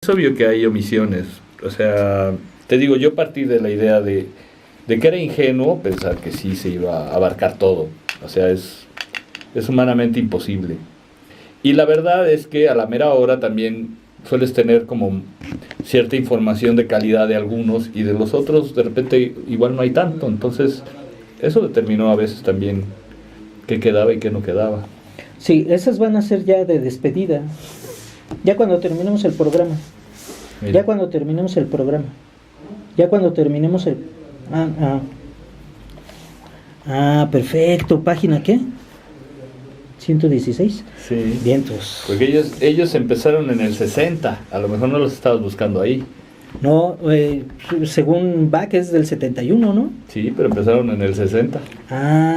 es obvio que hay omisiones. O sea, te digo, yo partí de la idea de que era ingenuo pensar que sí se iba a abarcar todo. O sea, es humanamente imposible. Y la verdad es que a la mera hora también sueles tener como cierta información de calidad de algunos y de los otros de repente igual no hay tanto. Entonces, eso determinó a veces también qué quedaba y qué no quedaba. Sí, esas van a ser ya de despedida. Ya cuando terminemos el programa. Mira. Ya cuando terminemos el programa. Ya cuando terminemos el... perfecto. ¿Página qué? 116. Sí. Vientos. Porque ellos empezaron en el 60. A lo mejor no los estabas buscando ahí. No, según Bach es del 71, ¿no? Sí, pero empezaron en el 60.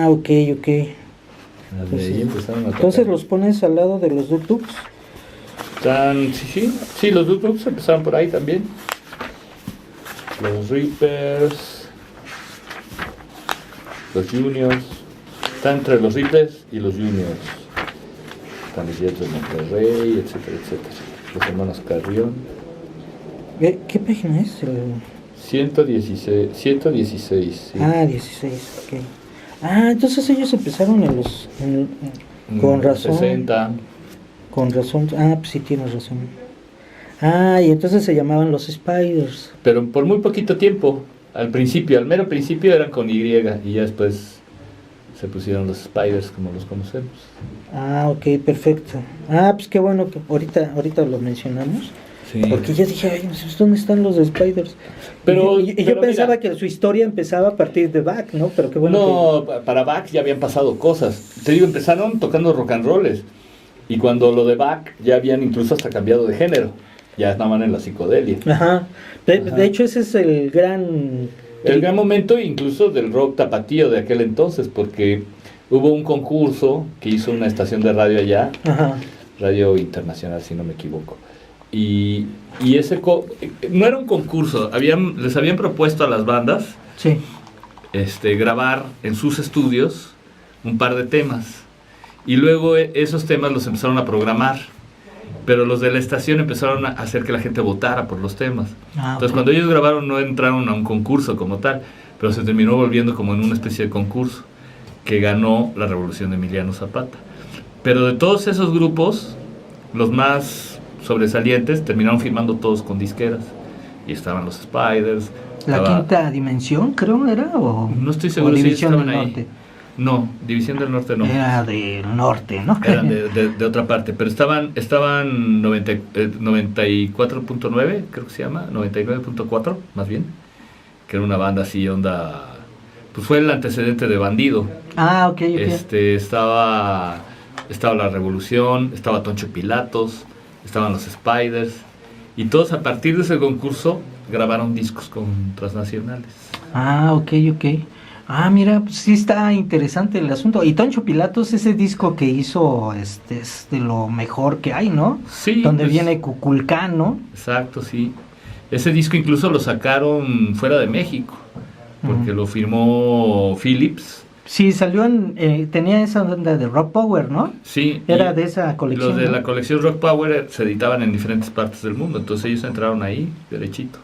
Ok. Desde ahí empezaron a tocar. Entonces los pones al lado de los Duk Duks. Sí, los Duk Duks empezaron por ahí también. Los Reapers, los Juniors, están entre los Reapers y los Juniors. Están los Jets de Monterrey, etcétera, etcétera. Los hermanos Carrión. ¿Qué página es? 116. Sí. 16, ok. Entonces ellos empezaron con razón. 60. Con razón, pues sí tienes razón. Y entonces se llamaban los Spiders. Pero por muy poquito tiempo. Al mero principio eran con Y y ya después se pusieron los Spiders como los conocemos. Ok, perfecto. Pues qué bueno que ahorita lo mencionamos. Sí. Porque yo dije, ay, ¿dónde están los Spiders? Pero yo pensaba que su historia empezaba a partir de Bach, ¿no? Pero qué bueno. No, para Bach ya habían pasado cosas. Te digo, empezaron tocando rock and rolls. Y cuando lo de Bach ya habían incluso hasta cambiado de género. Ya estaban en la psicodelia. Ajá. De hecho, ese es el gran momento incluso del rock tapatío de aquel entonces, porque hubo un concurso que hizo una estación de radio allá, Ajá. Radio Internacional, si no me equivoco. Y ese no era un concurso, les habían propuesto a las bandas sí. Grabar en sus estudios un par de temas. Y luego esos temas los empezaron a programar. Pero los de la estación empezaron a hacer que la gente votara por los temas. Entonces cuando ellos grabaron no entraron a un concurso como tal, pero se terminó volviendo como en una especie de concurso que ganó la Revolución de Emiliano Zapata. Pero de todos esos grupos, los más sobresalientes terminaron firmando todos con disqueras. Y estaban los Spiders. ¿La Quinta Dimensión creo era? No estoy seguro si División estaban del ahí. Norte. No, División del Norte no. Era del norte, ¿no? Eran de otra parte, pero estaban 94.9, creo que se llama, 99.4 más bien, que era una banda así, onda, pues fue el antecedente de Bandido. Ok. Estaba La Revolución, estaba Toncho Pilatos, estaban los Spiders, y todos a partir de ese concurso grabaron discos con transnacionales. Ok. Mira, pues sí está interesante el asunto. Y Toncho Pilatos, ese disco que hizo, es de lo mejor que hay, ¿no? Sí. Donde viene Cuculcán, ¿no? Exacto, sí. Ese disco incluso lo sacaron fuera de México, porque lo firmó Philips. Sí, salió tenía esa onda de Rock Power, ¿no? Sí. Era de esa colección. Los de ¿no? la colección Rock Power se editaban en diferentes partes del mundo, entonces ellos entraron ahí, derechito.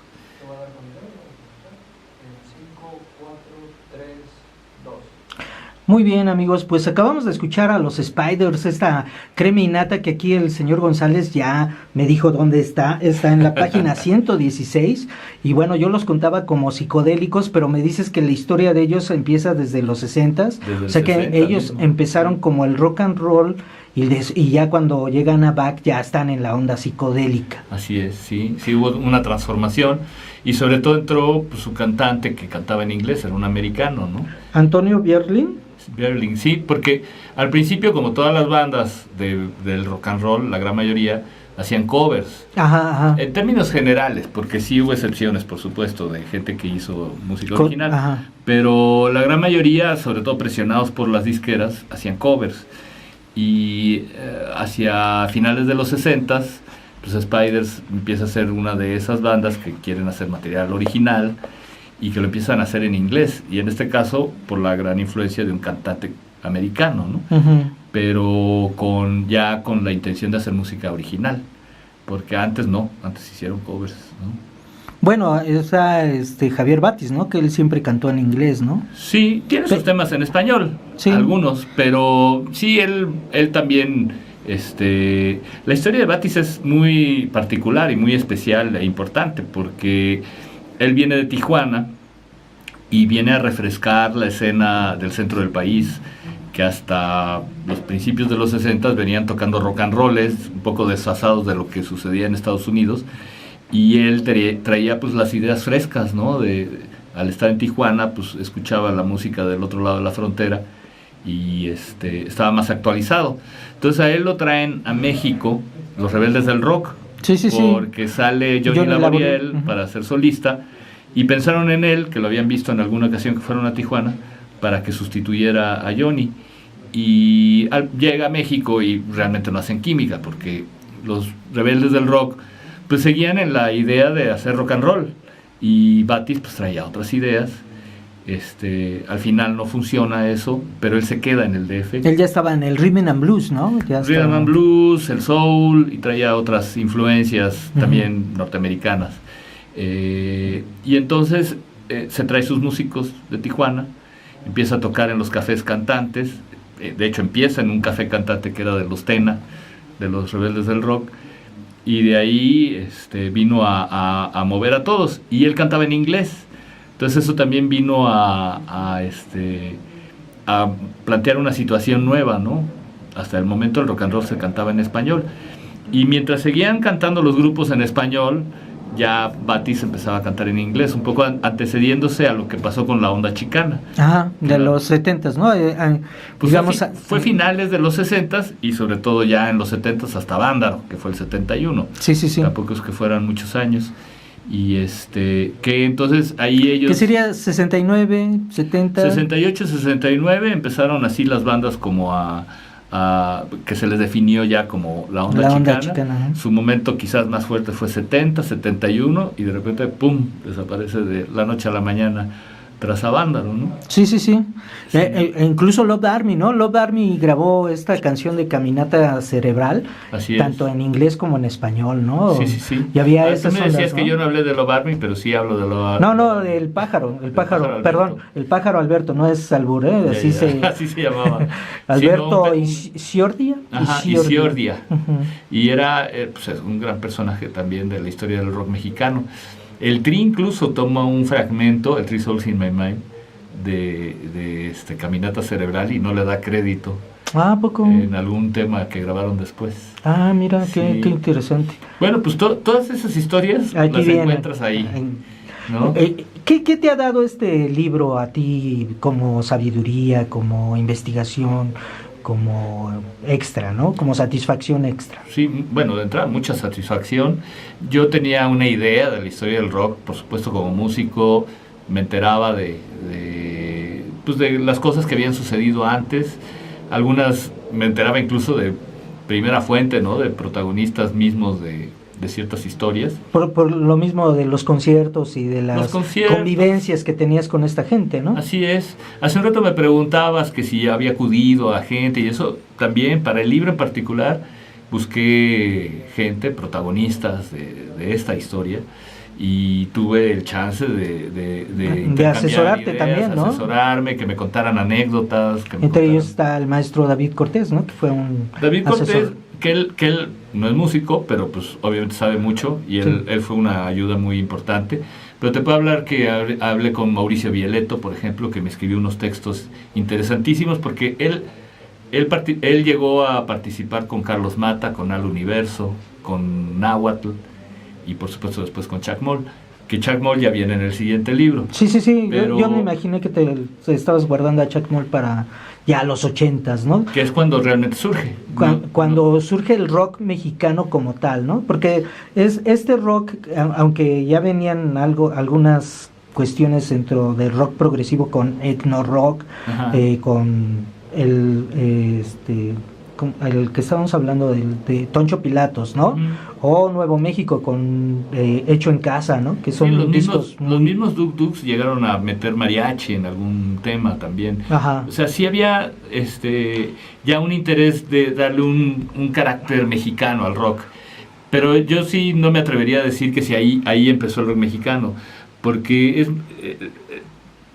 Muy bien, amigos, pues acabamos de escuchar a los Spiders, esta crema innata que aquí el señor González ya me dijo dónde está en la página 116, y bueno, yo los contaba como psicodélicos, pero me dices que la historia de ellos empieza desde los 60s, o sea que 60 ellos mismo. empezaron como el rock and roll, y ya cuando llegan a Bach ya están en la onda psicodélica. Así es, sí hubo una transformación, y sobre todo entró pues, su cantante que cantaba en inglés, era un americano, ¿no? Antonio Bierlin. Sí, porque al principio, como todas las bandas del rock and roll, la gran mayoría hacían covers. Ajá. En términos generales, porque sí hubo excepciones, por supuesto, de gente que hizo música original. Ajá. Pero la gran mayoría, sobre todo presionados por las disqueras, hacían covers. Y hacia finales de los 60s, pues Spiders empieza a ser una de esas bandas que quieren hacer material original y que lo empiezan a hacer en inglés, y en este caso por la gran influencia de un cantante americano, ¿no? Uh-huh. Pero con la intención de hacer música original. porque antes no, antes hicieron covers, ¿no? Bueno, está Javier Batis, ¿no? Que él siempre cantó en inglés, ¿no? Sí, tiene sus temas en español, sí, algunos, pero sí, él también, la historia de Batis es muy particular y muy especial e importante, porque él viene de Tijuana y viene a refrescar la escena del centro del país, que hasta los principios de los 60 venían tocando rock and rolls, un poco desfasados de lo que sucedía en Estados Unidos, y él traía pues las ideas frescas, ¿no? Al estar en Tijuana, pues escuchaba la música del otro lado de la frontera y estaba más actualizado. Entonces a él lo traen a México, los Rebeldes del Rock, porque sale Johnny Laboriel para ser solista, y pensaron en él, que lo habían visto en alguna ocasión que fueron a Tijuana, para que sustituyera a Johnny. Y llega a México y realmente no hacen química, porque los Rebeldes del Rock pues seguían en la idea de hacer rock and roll, y Batis pues traía otras ideas. Al final no funciona eso, pero él se queda en el DF. Él ya estaba en el Rhythm and Blues, ¿no? Rhythm and Blues, el soul, y traía otras influencias también norteamericanas. Y entonces se trae sus músicos de Tijuana, empieza a tocar en los cafés cantantes. De hecho empieza en un café cantante que era de los Tena, de los Rebeldes del Rock, y de ahí vino a mover a todos, y él cantaba en inglés. Entonces eso también vino a plantear una situación nueva, ¿no? Hasta el momento el rock and roll se cantaba en español, y mientras seguían cantando los grupos en español, ya Batis empezaba a cantar en inglés, un poco antecediéndose a lo que pasó con la onda chicana. Ajá, de los 70s, ¿no? Pues digamos, fue finales de los 60s y sobre todo ya en los 70s hasta Vándaro, que fue el 71. Sí. Tampoco es que fueran muchos años. Y que entonces ahí ellos... ¿Qué sería 69, 70? 68, 69 empezaron así las bandas como que se les definió ya como la onda chicana. Su momento quizás más fuerte fue 70, 71, y de repente ¡pum!, desaparece de la noche a la mañana tras a Vándaro, ¿no? Sí. Incluso Love Army, ¿no? Love Army grabó esta canción de Caminata Cerebral, tanto en inglés como en español, ¿no? Sí. Y había esas ondas, decías, ¿no? Que yo no hablé de Love Army, pero sí hablo de Love Army. No, el pájaro, perdón, el pájaro Alberto, no es albur, ¿eh? Así se llamaba. Alberto Isiordia. Isiordia. Y era pues, un gran personaje también de la historia del rock mexicano. El Tri incluso toma un fragmento, el Three Souls in My Mind, de Caminata Cerebral, y no le da crédito. ¿A poco? En algún tema que grabaron después. Mira, qué interesante. Bueno, pues todas esas historias aquí las encuentras ahí, ¿no? ¿Qué te ha dado este libro a ti como sabiduría, como investigación, como extra, ¿no? Como satisfacción extra? Sí, bueno, de entrada mucha satisfacción. Yo tenía una idea de la historia del rock, por supuesto, como músico me enteraba de las cosas que habían sucedido antes. Algunas me enteraba incluso de primera fuente, ¿no? De protagonistas mismos de ciertas historias. Por lo mismo de los conciertos y de las convivencias que tenías con esta gente, ¿no? Así es. Hace un rato me preguntabas que si había acudido a gente, y eso también, para el libro en particular, busqué gente, protagonistas de esta historia, y tuve el chance de asesorarte ideas, también, ¿no? Asesorarme, que me contaran anécdotas. Entre ellos está el maestro David Cortés, ¿no? Que fue un David asesor. Cortés, que él no es músico, pero pues obviamente sabe mucho, y él fue una ayuda muy importante. Pero te puedo hablar que hablé con Mauricio Violeta, por ejemplo, que me escribió unos textos interesantísimos, porque él llegó a participar con Carlos Mata, con Al Universo, con Náhuatl, y por supuesto después con Chuck Moll, que Chuck Moll ya viene en el siguiente libro. Sí, pero yo me imaginé que te estabas guardando a Chuck Moll para ya los 80s, ¿no? Que es cuando realmente surge. Cuando surge el rock mexicano como tal, ¿no? Porque es este rock, aunque ya venían algunas cuestiones dentro del rock progresivo con etno rock, con el que estábamos hablando de Toncho Pilatos, ¿no? O Nuevo México con Hecho en Casa, ¿no? Que son los discos los mismos Duk Duks llegaron a meter mariachi en algún tema también. Ajá. O sea, sí había ya un interés de darle un carácter mexicano al rock. Pero yo sí no me atrevería a decir que si ahí empezó el rock mexicano, porque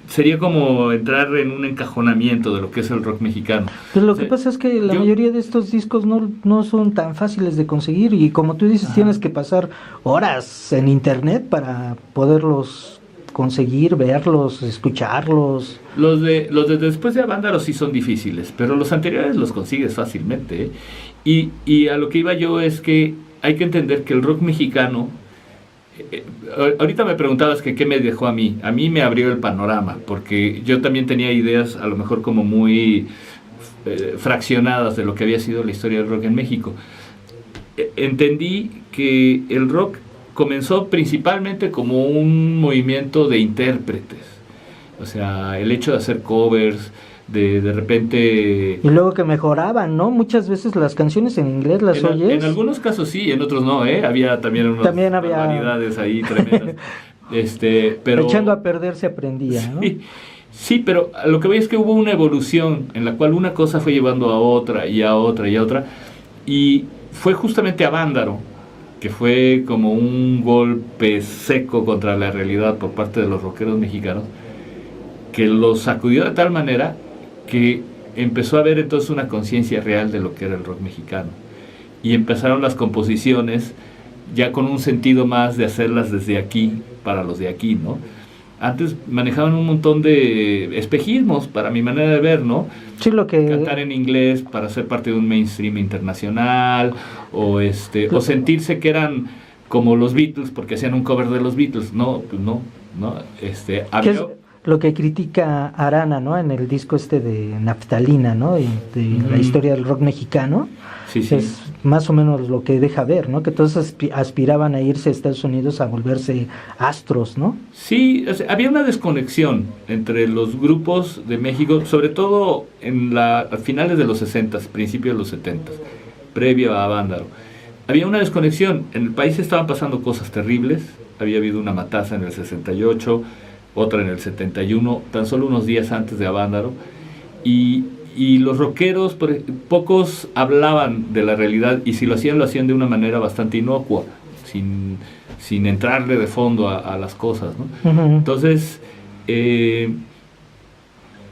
sería como entrar en un encajonamiento de lo que es el rock mexicano. Pues lo que pasa es que la mayoría de estos discos no son tan fáciles de conseguir, y como tú dices, tienes que pasar horas en internet para poderlos conseguir, verlos, escucharlos. Los de después de Avándaro sí son difíciles, pero los anteriores los consigues fácilmente, ¿eh? Y a lo que iba yo es que hay que entender que el rock mexicano, ahorita me preguntabas que qué me dejó a mí me abrió el panorama, porque yo también tenía ideas a lo mejor como muy fraccionadas de lo que había sido la historia del rock en México. Entendí que el rock comenzó principalmente como un movimiento de intérpretes, o sea, el hecho de hacer covers, de repente... Y luego que mejoraban, ¿no? Muchas veces las canciones en inglés las oyes. En algunos casos sí, en otros no, ¿eh? Había también había barbaridades ahí tremendas. Pero... Echando a perder se aprendía, ¿no? Sí, pero lo que veo es que hubo una evolución en la cual una cosa fue llevando a otra y a otra y a otra, y fue justamente Avándaro, que fue como un golpe seco contra la realidad por parte de los rockeros mexicanos, que los sacudió de tal manera que empezó a haber entonces una conciencia real de lo que era el rock mexicano, y empezaron las composiciones ya con un sentido más de hacerlas desde aquí para los de aquí, ¿no? Antes manejaban un montón de espejismos para mi manera de ver, ¿no? Sí, cantar en inglés para ser parte de un mainstream internacional, o sentirse que eran como los Beatles porque hacían un cover de los Beatles. No, pues no. Había... Lo que critica Arana, ¿no? En el disco de Naftalina, ¿no? De la historia del rock mexicano. Sí. Es más o menos lo que deja ver, ¿no? Que todos aspiraban a irse a Estados Unidos a volverse astros, ¿no? Sí, había una desconexión entre los grupos de México, sobre todo a finales de los 60, principios de los 70, previo a Avándaro. Había una desconexión. En el país estaban pasando cosas terribles. Había habido una matanza en el 68, otra en el 71, tan solo unos días antes de Avándaro, y los rockeros, pocos hablaban de la realidad, y si lo hacían de una manera bastante inocua, sin entrarle de fondo a las cosas, ¿no? Uh-huh. Entonces,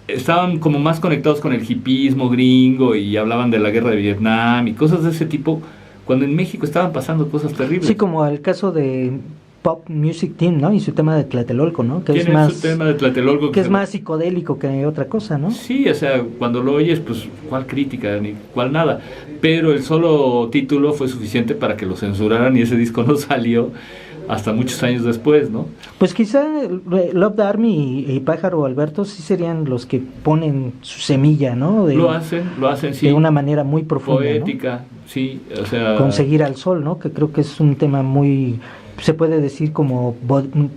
estaban como más conectados con el hipismo gringo, y hablaban de la guerra de Vietnam y cosas de ese tipo, cuando en México estaban pasando cosas terribles. Sí, como el caso de Pop Music Team, ¿no? Y su tema de Tlatelolco, ¿no? Que tiene su tema de Tlatelolco, que es más psicodélico que otra cosa, ¿no? Sí, o sea, cuando lo oyes, pues, ¿cuál crítica? Ni cuál nada. Pero el solo título fue suficiente para que lo censuraran, y ese disco no salió hasta muchos años después, ¿no? Pues quizá Love the Army y Pájaro Alberto sí serían los que ponen su semilla, ¿no? Lo hacen, sí. De una manera muy profunda, poética, ¿no? Sí, o sea... Conseguir al sol, ¿no? Que creo que es un tema muy... se puede decir como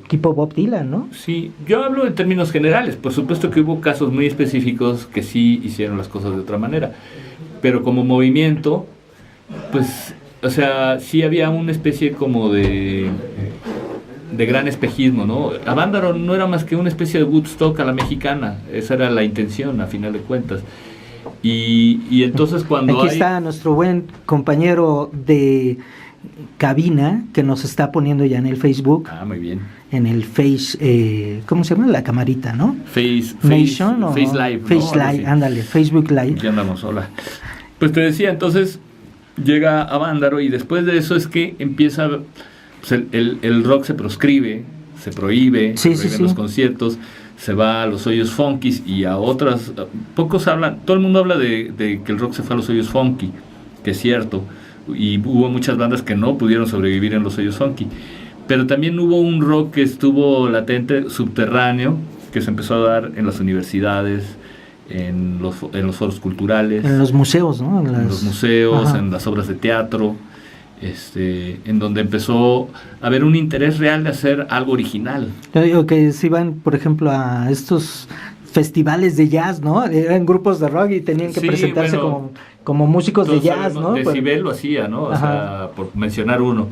tipo Bob Dylan, ¿no? Sí, yo hablo en términos generales. Por supuesto que hubo casos muy específicos que sí hicieron las cosas de otra manera, pero como movimiento, pues, o sea, sí había una especie como de gran espejismo, ¿no? Avándaro no era más que una especie de Woodstock a la mexicana. Esa era la intención, a final de cuentas. Y entonces cuando aquí está nuestro buen compañero de cabina que nos está poniendo ya en el Facebook. Muy bien. En el Face, ¿cómo se llama? La camarita, ¿no? Face Live. Face Live, ándale, Facebook Live. Ya andamos, hola. Pues te decía, entonces llega Avándaro, y después de eso es que empieza, pues, el rock se proscribe, se prohíbe, se prohíben los conciertos, se va a los hoyos funkis y a otras. Pocos hablan, todo el mundo habla de que el rock se fue a los hoyos funky, que es cierto, y hubo muchas bandas que no pudieron sobrevivir en los hoyos funky, pero también hubo un rock que estuvo latente, subterráneo, que se empezó a dar en las universidades, en los foros culturales, en los museos, ¿no? En los museos, ajá, en las obras de teatro, en donde empezó a haber un interés real de hacer algo original. Yo digo que si van, por ejemplo, a estos festivales de jazz, ¿no? Eran grupos de rock y tenían que presentarse como músicos de jazz, ¿no? Decibel lo hacía, ¿no? O sea, por mencionar uno,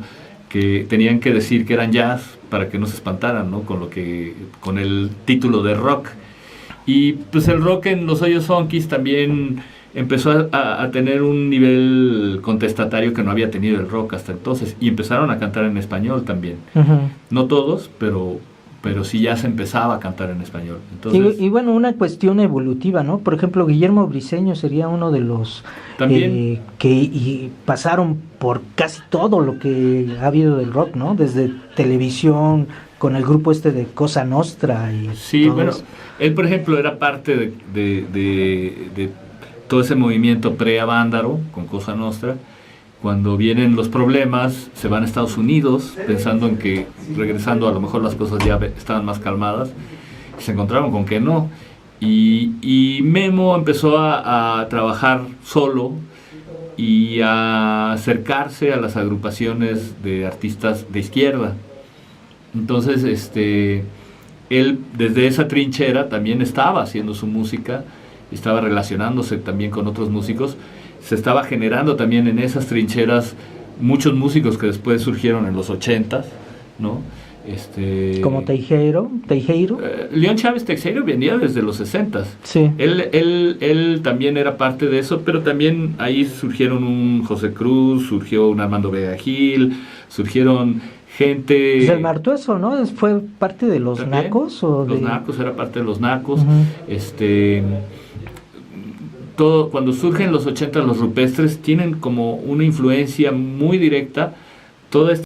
que tenían que decir que eran jazz para que no se espantaran, ¿no? Con el título de rock. Y pues el rock en los hoyos funkis también empezó a tener un nivel contestatario que no había tenido el rock hasta entonces, y empezaron a cantar en español también. Ujú. No todos, pero sí ya se empezaba a cantar en español. Entonces, Y bueno, una cuestión evolutiva, ¿no? Por ejemplo, Guillermo Briseño sería uno de los también, pasaron por casi todo lo que ha habido del rock, ¿no? Desde televisión, con el grupo de Cosa Nostra y sí, todo bueno, eso. él por ejemplo era parte de todo ese movimiento pre-Avándaro con Cosa Nostra. Cuando vienen los problemas, se van a Estados Unidos pensando en que regresando a lo mejor las cosas ya estaban más calmadas, y se encontraron con que no. Y Memo empezó a trabajar solo y a acercarse a las agrupaciones de artistas de izquierda. Entonces, él desde esa trinchera también estaba haciendo su música, estaba relacionándose también con otros músicos, se estaba generando también en esas trincheras muchos músicos que después surgieron en los 80s, ¿no? Como Teijeiro. León Chávez Teixeira venía desde los 60s. Sí. Él también era parte de eso, pero también ahí surgieron un José Cruz, surgió un Armando Vega Gil, surgieron gente... Pues el Martueso, ¿no? ¿Fue parte de los también, Nacos? ¿O los de... Nacos, era parte de los Nacos. Ujú. Todo, cuando surgen los 80 los rupestres tienen como una influencia muy directa toda esta